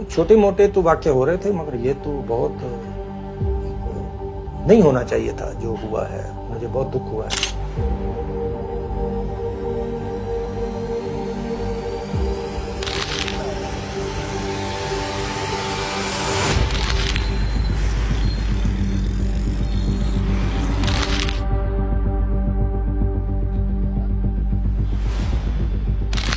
छोटे मोटे तो वाक्य हो रहे थे, मगर ये तो बहुत नहीं होना चाहिए था जो हुआ है। मुझे बहुत दुख हुआ है।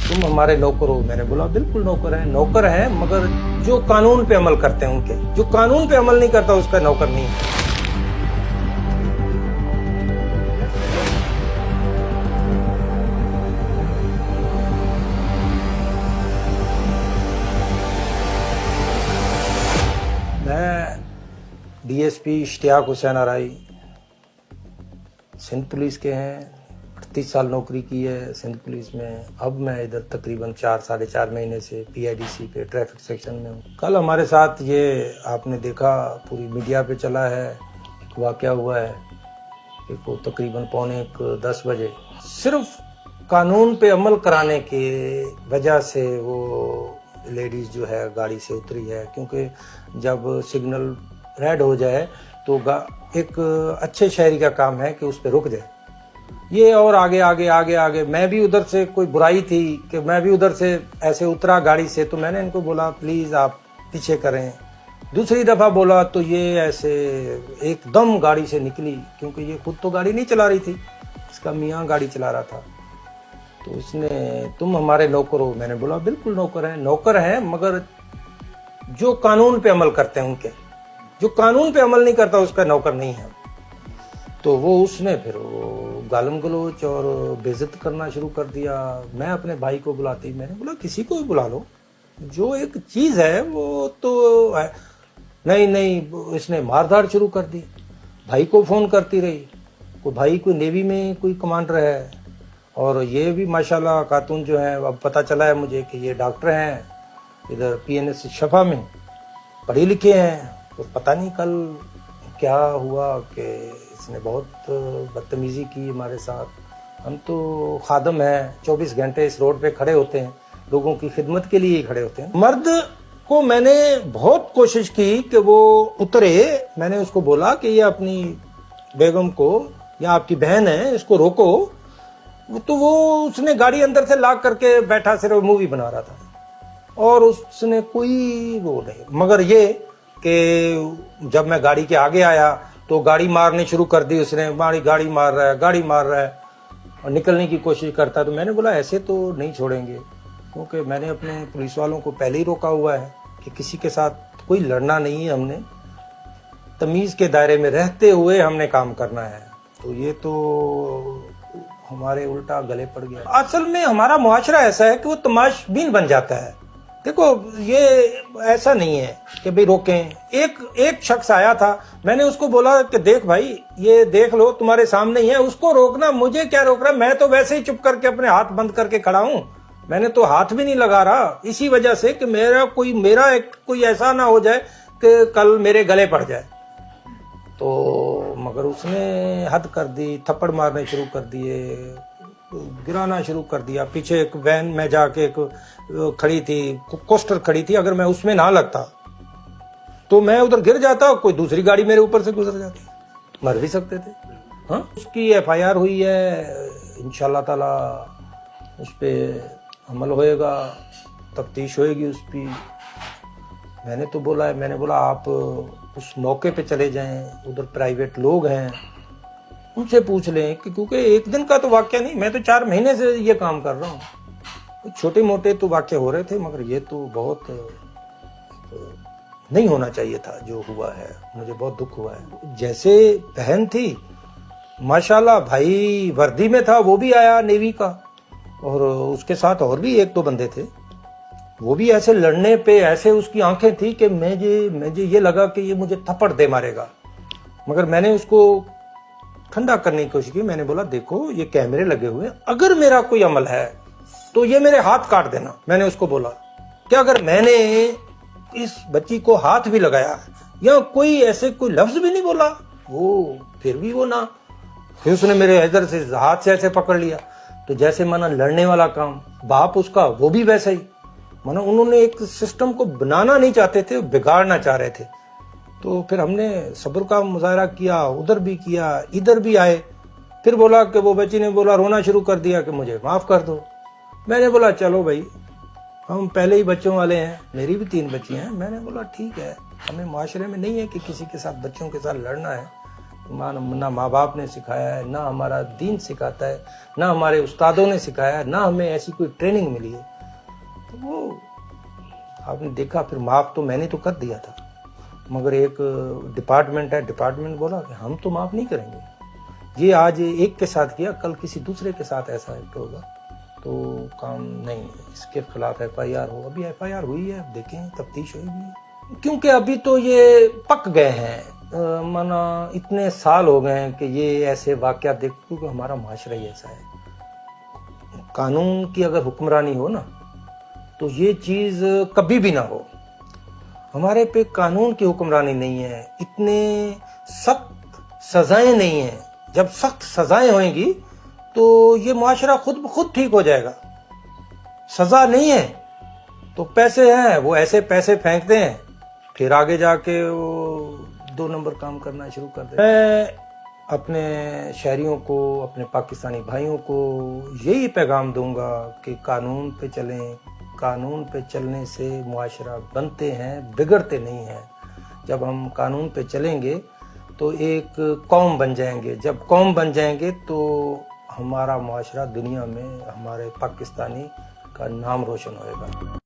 तुम हमारे नौकर हो। मैंने बोला बिल्कुल नौकर हैं, मगर जो कानून पे अमल करते हैं उनके। जो कानून पे अमल नहीं करता उसका नौकर नहीं है। मैं डीएसपी इश्तियाक हुसैन आराई, सिंध पुलिस के हैं। 38 साल नौकरी की है सिंध पुलिस में। अब मैं इधर तकरीबन 4-4.5 महीने से पीआईडीसी पे ट्रैफिक सेक्शन में हूँ। कल हमारे साथ ये आपने देखा, पूरी मीडिया पे चला है, एक वाकया हुआ है। एक वो तकरीबन 9:45-10 बजे सिर्फ कानून पे अमल कराने के वजह से वो लेडीज जो है गाड़ी से उतरी है, क्योंकि जब सिग्नल रेड हो जाए तो एक अच्छे शहरी का काम है कि उस पर रुक जाए। ये और आगे मैं भी उधर से, कोई बुराई थी कि मैं भी उधर से ऐसे उतरा गाड़ी से, तो मैंने इनको बोला प्लीज आप पीछे करें। दूसरी दफा बोला तो ये ऐसे एकदम गाड़ी से निकली, क्योंकि ये खुद तो गाड़ी नहीं चला रही थी, इसका मियाँ गाड़ी चला रहा था। तो उसने तुम हमारे नौकर हो। मैंने बोला बिल्कुल नौकर हैं, मगर जो कानून पे अमल करते हैं उनके। जो कानून पे अमल नहीं करता उसका नौकर नहीं है। तो वो उसने फिर वो गालम गलोच और बेइज्जत करना शुरू कर दिया। मैं अपने भाई को बुलाती, मैंने बोला किसी को भी बुला लो, जो एक चीज है वो तो है। नहीं, इसने मारधाड़ शुरू कर दी। भाई को फोन करती रही। भाई कोई नेवी में कोई कमांडर है, और ये भी माशाल्लाह खातून जो है, अब पता चला है मुझे कि ये डॉक्टर हैं इधर पीएनएस शफा में, पढ़े लिखे हैं। तो पता नहीं कल क्या हुआ कि इसने बहुत बदतमीजी की हमारे साथ। हम तो खादम हैं, 24 घंटे इस रोड पे खड़े होते हैं, लोगों की खिदमत के लिए ही खड़े होते हैं। मर्द को मैंने बहुत कोशिश की कि वो उतरे। मैंने उसको बोला कि ये अपनी बेगम को, या आपकी बहन है, इसको रोको। तो वो उसने गाड़ी अंदर से लॉक करके बैठा, सिर्फ मूवी बना रहा था, और उसने कोई वो नहीं। मगर ये कि जब मैं गाड़ी के आगे आया तो गाड़ी मारनी शुरू कर दी उसने। हमारी गाड़ी मार रहा है और निकलने की कोशिश करता है। तो मैंने बोला ऐसे तो नहीं छोड़ेंगे, क्योंकि मैंने अपने पुलिस वालों को पहले ही रोका हुआ है कि किसी के साथ कोई लड़ना नहीं है। हमने तमीज के दायरे में रहते हुए हमने काम करना है। तो ये तो हमारे उल्टा गले पड़ गया। असल में हमारा मुआशरा ऐसा है कि वो तमाशबीन बन जाता है। देखो ये ऐसा नहीं है कि भाई रोकें। एक शख्स आया था, मैंने उसको बोला कि देख भाई ये देख लो, तुम्हारे सामने ही है। उसको रोकना, मुझे क्या रोक रहा है? मैं तो वैसे ही चुप करके अपने हाथ बंद करके खड़ा हूं। मैंने तो हाथ भी नहीं लगा रहा, इसी वजह से कि मेरा कोई ऐसा ना हो जाए कि कल मेरे गले पड़ जाए। तो मगर उसने हद कर दी, थप्पड़ मारने शुरू कर दिए, गिराना शुरू कर दिया। पीछे एक वैन में जाके एक खड़ी थी, कोस्टर खड़ी थी, अगर मैं उसमें ना लगता तो मैं उधर गिर जाता, कोई दूसरी गाड़ी मेरे ऊपर से गुजर जाती, मर भी सकते थे। हाँ, उसकी एफआईआर हुई है, इंशाल्लाह ताला उस पे अमल होएगा, तफ्तीश होएगी उस पर। मैंने तो बोला है, मैंने बोला आप उस मौके पे चले जाएं, उधर प्राइवेट लोग हैं, उनसे पूछ लें कि, क्योंकि एक दिन का तो वाक्य नहीं, मैं तो 4 महीने से ये काम कर रहा हूँ। छोटे मोटे तो वाक्य हो रहे थे, मगर ये तो बहुत नहीं होना चाहिए था जो हुआ है। मुझे बहुत दुख हुआ है। जैसे बहन थी, माशाल्लाह भाई वर्दी में था, वो भी आया नेवी का, और उसके साथ और भी 1-2 बंदे थे। वो भी ऐसे लड़ने पे ऐसे उसकी आंखें थी कि मुझे ये लगा कि ये मुझे थप्पड़ दे मारेगा। मगर मैंने उसको ठंडा करने की कोशिश की। मैंने बोला देखो ये कैमरे लगे हुए हैं, अगर मेरा कोई अमल है तो ये मेरे हाथ काट देना। मैंने उसको बोला कि अगर मैंने इस बच्ची को हाथ भी लगाया या कोई ऐसे कोई लफ्ज भी नहीं बोला, वो फिर भी वो ना, फिर उसने मेरे इधर से हाथ से ऐसे पकड़ लिया। तो जैसे माना लड़ने वाला काम, बाप उसका वो भी वैसा ही। मानो उन्होंने एक सिस्टम को बनाना नहीं चाहते थे, बिगाड़ना चाह रहे थे। तो फिर हमने सब्र का मुजाहरा किया, उधर भी किया, इधर भी आए। फिर बोला कि वो बच्ची ने बोला, रोना शुरू कर दिया कि मुझे माफ़ कर दो। मैंने बोला चलो भाई, हम पहले ही बच्चों वाले हैं, मेरी भी 3 बच्ची हैं। मैंने बोला ठीक है, हमें माशरे में नहीं है कि किसी के साथ, बच्चों के साथ लड़ना है। ना माँ बाप ने सिखाया है, ना हमारा दीन सिखाता है, ना हमारे उस्तादों ने सिखाया है, ना हमें ऐसी कोई ट्रेनिंग मिली है। तो वो आपने देखा, फिर माफ़ तो मैंने तो कर दिया था, मगर एक डिपार्टमेंट है, डिपार्टमेंट बोला कि हम तो माफ़ नहीं करेंगे। ये आज एक के साथ किया, कल किसी दूसरे के साथ ऐसा एक्ट होगा तो काम नहीं है, इसके खिलाफ FIR हो। अभी FIR हुई है, देखें, तफ्तीश होगी, क्योंकि अभी तो ये पक गए हैं। माना इतने साल हो गए हैं कि ये ऐसे वाक़या देख, क्योंकि हमारा माशरा ही ऐसा है। कानून की अगर हुक्मरानी हो ना, तो ये चीज़ कभी भी ना हो। हमारे पे कानून की हुक्मरानी नहीं है, इतने सख्त सजाएं नहीं हैं। जब सख्त सजाएं होंगी तो ये माशरा खुद ब खुद ठीक हो जाएगा। सजा नहीं है तो पैसे हैं, वो ऐसे पैसे फेंकते हैं, फिर आगे जाके वो 2 नंबर काम करना शुरू कर देते हैं। मैं अपने शहरियों को, अपने पाकिस्तानी भाइयों को यही पैगाम दूंगा कि कानून पे चलें। कानून पे चलने से मुआशरा बनते हैं, बिगड़ते नहीं हैं। जब हम कानून पे चलेंगे तो एक कौम बन जाएंगे। जब कौम बन जाएंगे तो हमारा मुआशरा दुनिया में, हमारे पाकिस्तानी का नाम रोशन होएगा।